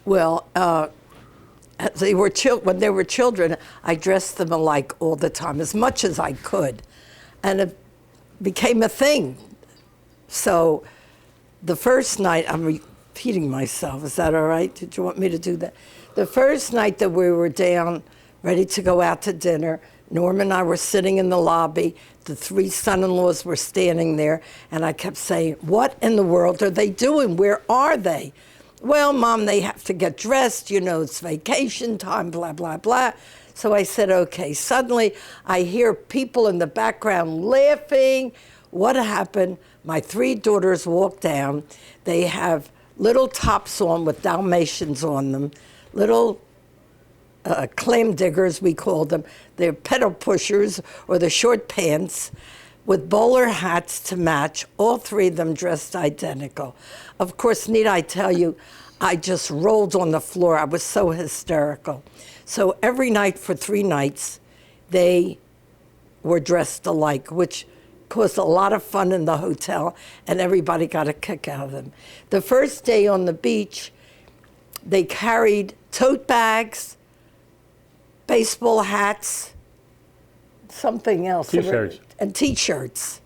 Well, when they were children, I dressed them alike all the time, as much as I could. And it became a thing. So the first night, I'm repeating myself, is that all right? Did you want me to do that? The first night that we were down, ready to go out to dinner, Norm and I were sitting in the lobby. The 3 son-in-laws were standing there, and I kept saying, what in the world are they doing? Where are they? Well, Mom, they have to get dressed. You know, it's vacation time, blah, blah, blah. So I said, okay. Suddenly, I hear people in the background laughing. What happened? My 3 daughters walk down. They have little tops on with Dalmatians on them, little clam diggers, we call them. They're pedal pushers, or the short pants, with bowler hats to match, all 3 of them dressed identical. Of course, need I tell you, I just rolled on the floor. I was so hysterical. So every night for 3 nights, they were dressed alike, which caused a lot of fun in the hotel, and everybody got a kick out of them. The first day on the beach, they carried tote bags, baseball hats, something else. T-shirts. And T-shirts.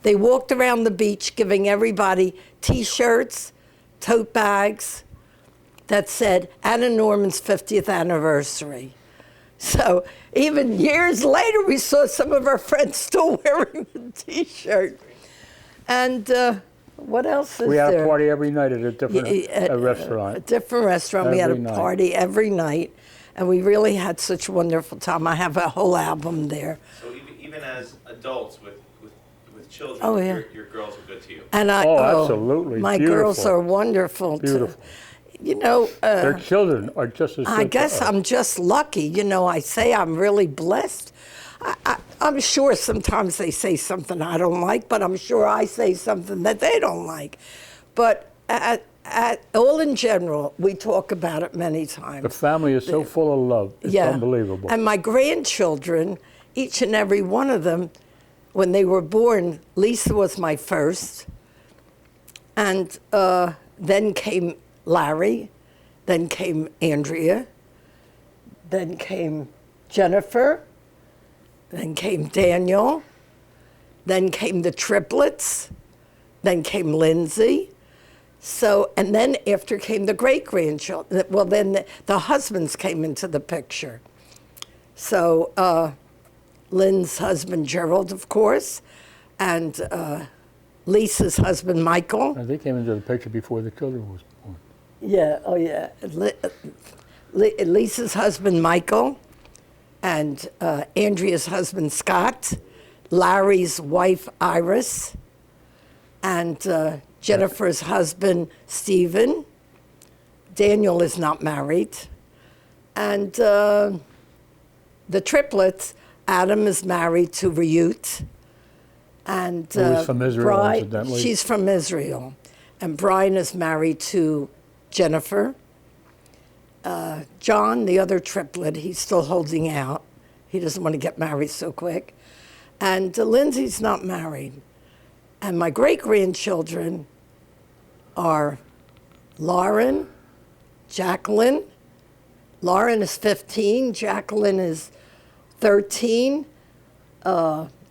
They walked around the beach giving everybody T-shirts, tote bags that said Anna Norman's 50th anniversary. So even years later, we saw some of our friends still wearing the T-shirt. And what else is there? We had a party every night at a different restaurant. A different restaurant. We had a party every night. And we really had such a wonderful time. I have a whole album there. So even as adults with children, oh, yeah. your girls are good to you. And absolutely. My Beautiful. girls are wonderful. Beautiful. You know, their children are just as good. I guess I'm just lucky. You know, I say I'm really blessed. I'm sure sometimes they say something I don't like, but I'm sure I say something that they don't like. But all in general, we talk about it many times. The family is so full of love. It's unbelievable. And my grandchildren, each and every one of them, when they were born, Lisa was my first. And then came Larry, then came Andrea, then came Jennifer, then came Daniel, then came the triplets, then came Lindsay. So, and then after came the great-grandchildren. Well, then the husbands came into the picture. So Lynn's husband, Gerald, of course, and Lisa's husband, Michael. And they came into the picture before the children was born. Yeah, oh yeah. Lisa's husband, Michael, and Andrea's husband, Scott, Larry's wife, Iris, and Jennifer's husband, Stephen. Daniel is not married. And the triplets, Adam is married to Ryut. And who's from Israel, incidentally. She's from Israel. And Brian is married to Jennifer. John, the other triplet, he's still holding out. He doesn't want to get married so quick. And Lindsay's not married. And my great-grandchildren are Lauren, Jacqueline. Lauren is 15, Jacqueline is 13,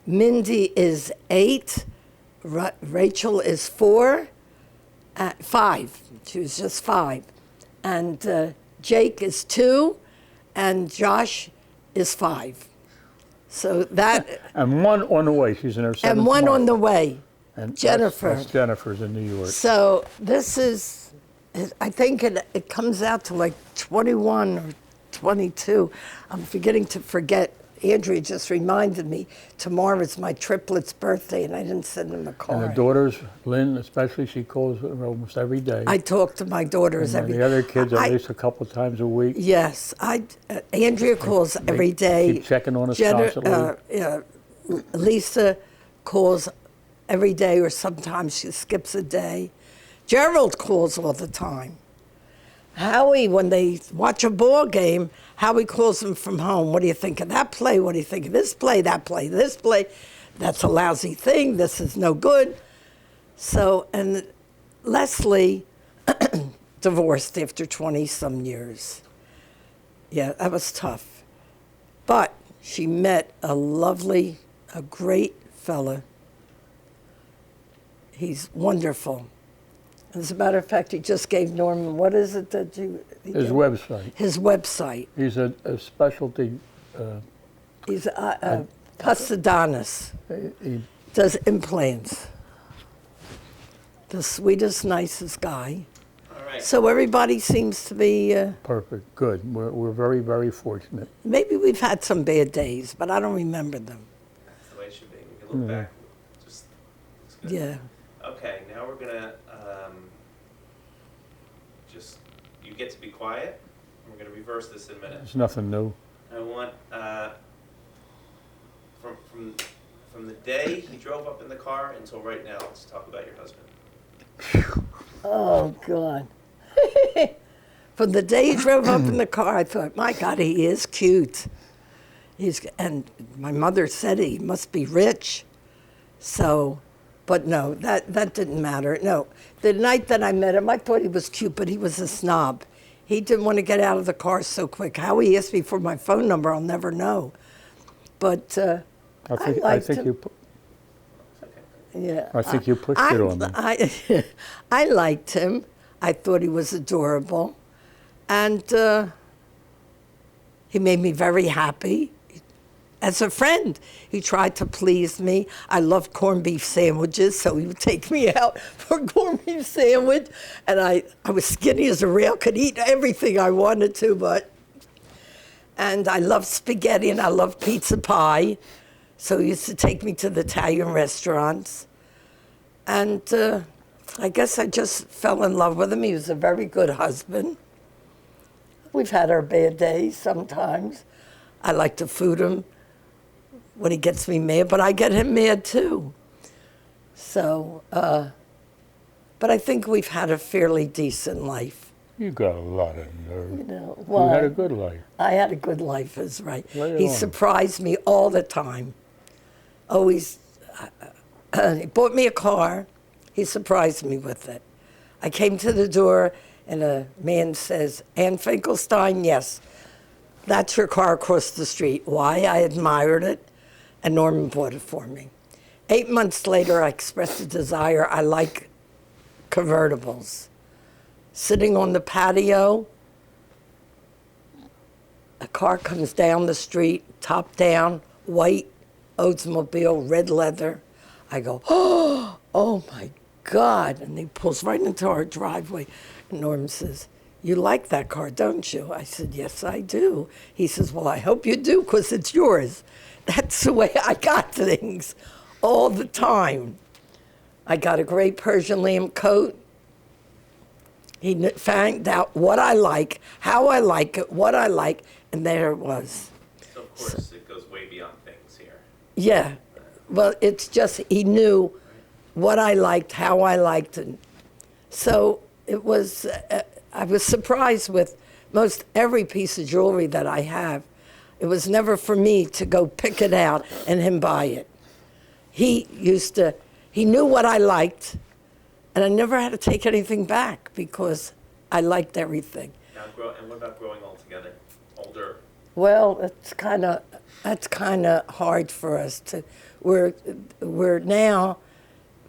Mindy is 8, Rachel is 4, 5, she was just 5. And Jake is 2, and Josh is 5. So that... And one on the way, she's in her 7th And one month. on the way. And Jennifer. That's Jennifer's in New York. So this is, I think it comes out to like 21 or 22. I'm beginning to forget. Andrea just reminded me, tomorrow is my triplet's birthday, and I didn't send them a card. And the daughters, Lynn especially, she calls her almost every day. I talk to my daughters every day. The other kids at least a couple times a week. Yes. Andrea calls every day. Keep checking on us constantly. Lisa calls every day, or sometimes she skips a day. Gerald calls all the time. Howie, when they watch a ball game, Howie calls them from home. What do you think of that play? What do you think of this play, that play, this play? That's a lousy thing. This is no good. So, and Leslie divorced after 20-some years. Yeah, that was tough. But she met a great fella. He's wonderful. As a matter of fact, he just gave Norman, what is it that you... His website. His website. He's a specialty. He's a prosthodontist. He, Does implants. The sweetest, nicest guy. All right. So everybody seems to be... perfect. Good. We're very, very fortunate. maybe we've had some bad days, but I don't remember them. That's the way it should be. We can look back. Just looks good. Yeah. Okay, now we're gonna just you get to be quiet. We're gonna reverse this in a minute. It's nothing new. I want from the day he drove up in the car until right now. Let's talk about your husband. Oh, God. From the day he drove up in the car, I thought, my God, he is cute. And my mother said he must be rich. So, but no, that didn't matter. No, the night that I met him, I thought he was cute, but he was a snob. He didn't want to get out of the car so quick. How he asked me for my phone number, I'll never know. But I think you. Yeah, I think you pushed it on me. I liked him. I thought he was adorable. And he made me very happy. As a friend, he tried to please me. I loved corned beef sandwiches, so he would take me out for a corned beef sandwich. And I was skinny as a rail, could eat everything I wanted to, and I loved spaghetti and I loved pizza pie. So he used to take me to the Italian restaurants. And I guess I just fell in love with him. He was a very good husband. We've had our bad days sometimes. I like to food him when he gets me mad, but I get him mad too. So, but I think we've had a fairly decent life. You got a lot of nerve. You know, You well, had a good life. I had a good life, is right. Lay it He on. surprised me all the time. Always, he bought me a car. He surprised me with it. I came to the door, and a man says, "Ann Finkelstein?" "Yes." "That's your car across the street." Why? I admired it, and Norman bought it for me. 8 months later, I expressed a desire. I like convertibles. Sitting on the patio, a car comes down the street, top down, white Oldsmobile, red leather. I go, oh my God. And he pulls right into our driveway. And Norm says, "You like that car, don't you?" I said, "Yes, I do." He says, "Well, I hope you do, because it's yours." That's the way I got things all the time. I got a great Persian lamb coat. He found out what I like, how I like it, what I like, and there it was. So of course it goes way beyond things here. Yeah. Well, it's just he knew what I liked, how I liked it. So it was, I was surprised with most every piece of jewelry that I have. It was never for me to go pick it out and him buy it. He knew what I liked, and I never had to take anything back because I liked everything. Now, and what about growing all together? Older? Well, that's kind of hard for us to. We're now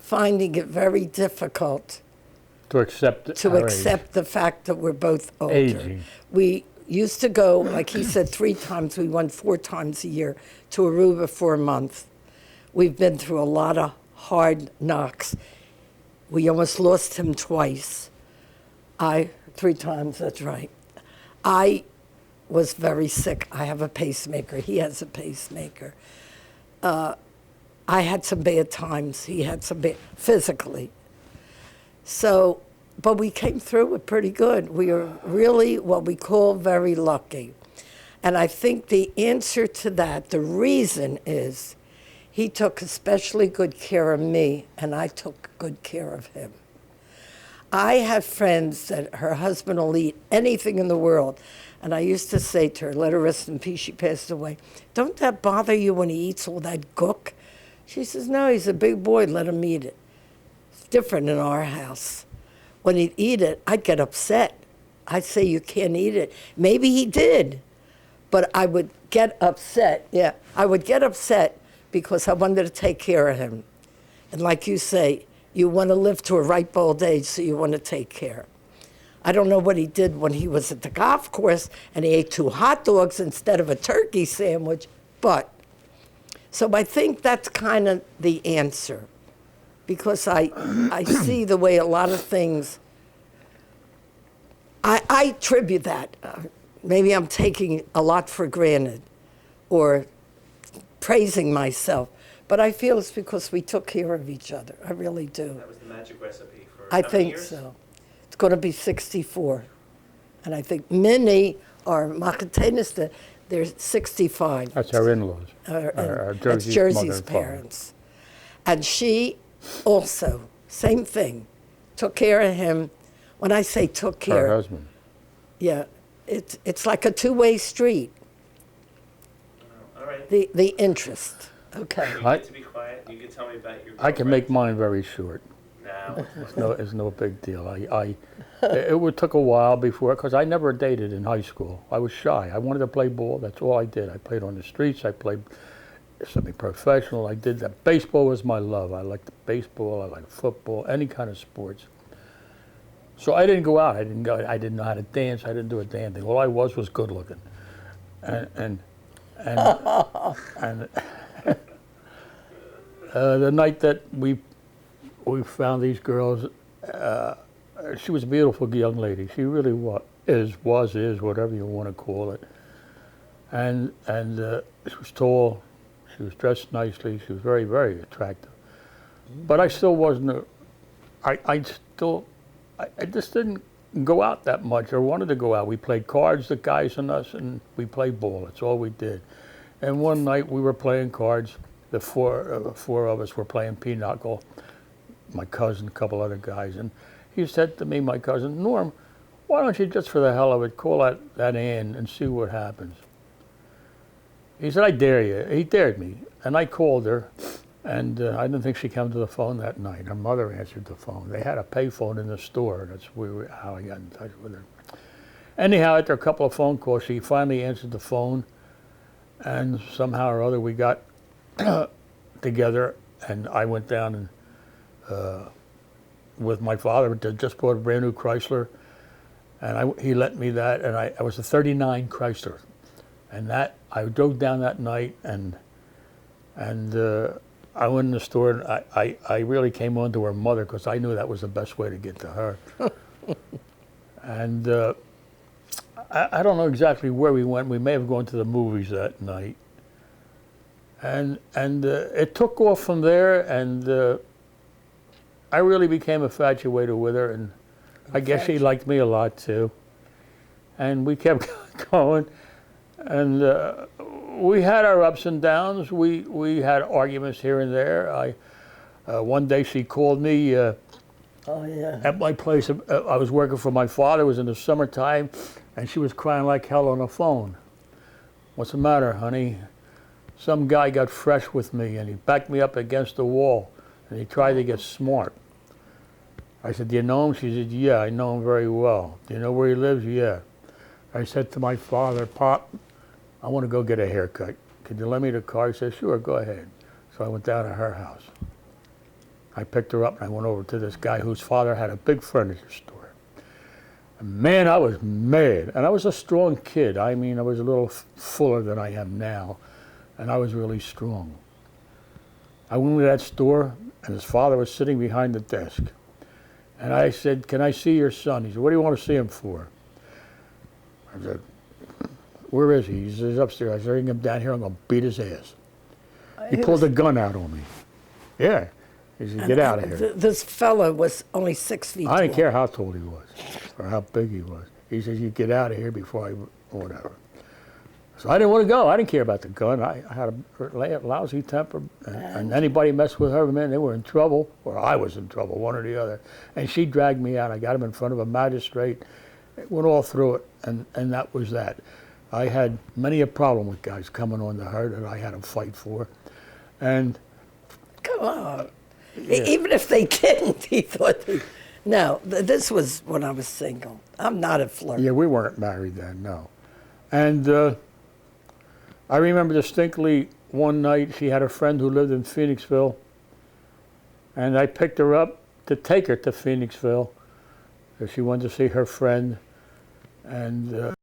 finding it very difficult To accept our age. the fact that we're both older. Aging. We used to go, like he said, 3 times. We went 4 times a year to Aruba for a month. We've been through a lot of hard knocks. We almost lost him twice. 3 times, that's right. I was very sick. I have a pacemaker. He has a pacemaker. I had some bad times. He had some bad, physically. So, but we came through it pretty good. We were really what we call very lucky. And I think the answer to that, the reason is he took especially good care of me, and I took good care of him. I have friends that her husband will eat anything in the world. And I used to say to her, let her rest in peace, she passed away, "Don't that bother you when he eats all that gook?" She says, "No, he's a big boy, let him eat it." It's different in our house. when he'd eat it, I'd get upset. I'd say, you can't eat it. Maybe he did, but I would get upset. Yeah, I would get upset because I wanted to take care of him. And like you say, you want to live to a ripe old age, so you want to take care. I don't know what he did when he was at the golf course and he ate 2 hot dogs instead of a turkey sandwich, but, so I think that's kind of the answer, because I see the way a lot of things, I attribute that. Maybe I'm taking a lot for granted or praising myself, but I feel it's because we took care of each other. I really do. That was the magic recipe for I how many think years? so. It's going to be 64. And I think Minnie or Makatenista, they're 65. That's our in-laws. That's Jersey's mother Jersey's and father. parents. And she also, same thing, took care of him. When I say took care, Her husband. yeah, it's like a two-way street, All right. the interest. Okay. You get to be quiet. You can tell me about your I can make girlfriend. mine very short. No. It's no big deal. It took a while before, because I never dated in high school. I was shy. I wanted to play ball. That's all I did. I played on the streets. I played semi-professional. I did that. Baseball was my love. I liked baseball. I liked football. Any kind of sports. So I didn't go out. I didn't know how to dance. I didn't do a damn thing. All I was good looking, and the night that we found these girls, she was a beautiful young lady. She really is, whatever you want to call it. And she was tall. She was dressed nicely. She was very, very attractive. But I still wasn't. I just didn't go out that much or wanted to go out. We played cards, the guys and us, and we played ball. That's all we did. And one night we were playing cards. The four of us were playing pinochle. My cousin, a couple other guys, and he said to me, my cousin, Norm, why don't you just for the hell of it call that Ann and see what happens? He said, I dare you. He dared me, and I called her, and I didn't think she'd come to the phone that night. Her mother answered the phone. They had a payphone in the store. That's how I got in touch with her. Anyhow, after a couple of phone calls, she finally answered the phone, and somehow or other we got together, and I went down and with my father, just bought a brand new Chrysler, and he lent me that, and I was a '39 Chrysler, and that I drove down that night, and I went in the store, and I really came on to her mother because I knew that was the best way to get to her, and I don't know exactly where we went. We may have gone to the movies that night, and it took off from there, and I really became infatuated with her, and I guess she liked me a lot too. And we kept going, and we had our ups and downs. We had arguments here and there. One day she called me Oh, yeah. at my place. I was working for my father. It was in the summertime, and she was crying like hell on the phone. What's the matter, honey? Some guy got fresh with me, and he backed me up against the wall, and he tried to get smart. I said, do you know him? She said, yeah, I know him very well. Do you know where he lives? Yeah. I said to my father, Pop, I want to go get a haircut. Could you lend me the car? He said, sure, go ahead. So I went down to her house. I picked her up, and I went over to this guy whose father had a big furniture store. And man, I was mad. And I was a strong kid. I mean, I was a little fuller than I am now, and I was really strong. I went to that store, and his father was sitting behind the desk. And I said, can I see your son? He said, what do you want to see him for? I said, where is he? He says, he's upstairs. I said, bring him down here. I'm going to beat his ass. He pulled a gun out on me. Yeah. He said, get out of here. This fellow was only 6 feet tall. I didn't care how tall he was or how big he was. He says, you get out of here before I, whatever. So I didn't want to go. I didn't care about the gun. I had a lousy temper, and anybody messed with her, man, they were in trouble, or I was in trouble, one or the other. And she dragged me out. I got him in front of a magistrate. It went all through it, and that was that. I had many a problem with guys coming on to her that I had to fight for. And Come on. Yeah. Even if they didn't, he thought No, this was when I was single. I'm not a flirt. Yeah, we weren't married then, no. And I remember distinctly one night she had a friend who lived in Phoenixville, and I picked her up to take her to Phoenixville. She wanted to see her friend, and